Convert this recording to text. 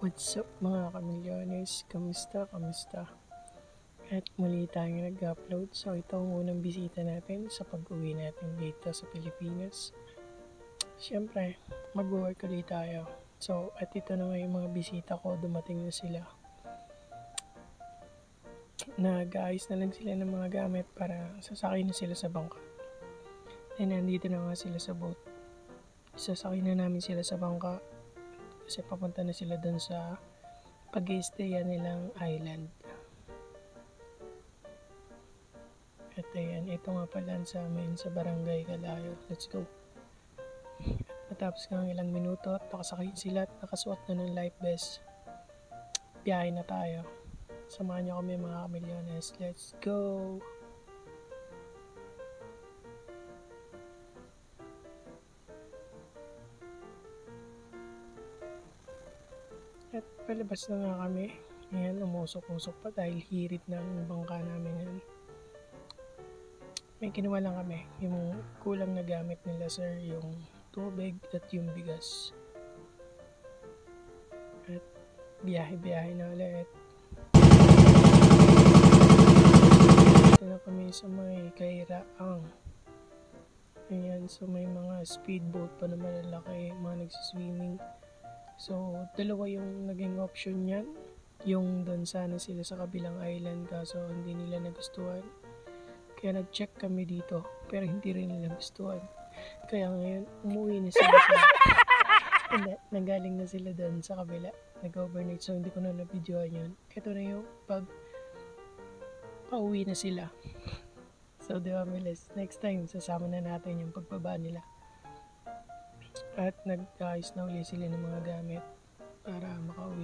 What's up mga kamilyones? Kamusta? At muli tayong nag-upload. So ito ang unang bisita natin sa pag-uwi natin dito sa Pilipinas. Siyempre, mag-work ulit tayo. So at ito naman yung mga bisita ko, dumating na sila. Nag-aayos na lang sila ng mga gamit para sasakay na sila sa bangka. And nandito na nga sila sa boat. Sasakay na namin sila sa bangka kasi papunta na sila dun sa pag-i-stayan nilang island. At ayan, ito nga pala sa amin sa Barangay Calayo. Let's go. Matapos ng ilang minuto at nakasakay sila at nakasuot na ng life vest. Biyahe na tayo. Samahan niyo kami mga kamilyones. Let's go! At palabas na nga kami. Ayan, umusok-usok pa dahil hirit ng bangka namin yan. May kinuha lang kami. Yung kulang na gamit nila sir, yung tubig at yung bigas. At biyahe-biyahe na ulit. Ito na kami sa may Kairaang. Ayan, so may mga speedboat pa na malalaki, mga nagsiswimming. So, dalawa yung naging option niyan. Yung doon sana sila sa kabilang island kaso hindi nila nagustuhan. Kaya nag-check kami dito pero hindi rin nila nagustuhan. Kaya ngayon, umuwi na sila nanggaling na sila doon sa kabila. Nag-overnight so hindi ko na na-videoan yun. Ito na yung pag pauwi na sila. So, di ba Miles? Next time, sasama na natin yung pagbaba nila. At nag-ayos na uli sila ng mga gamit para makauwi.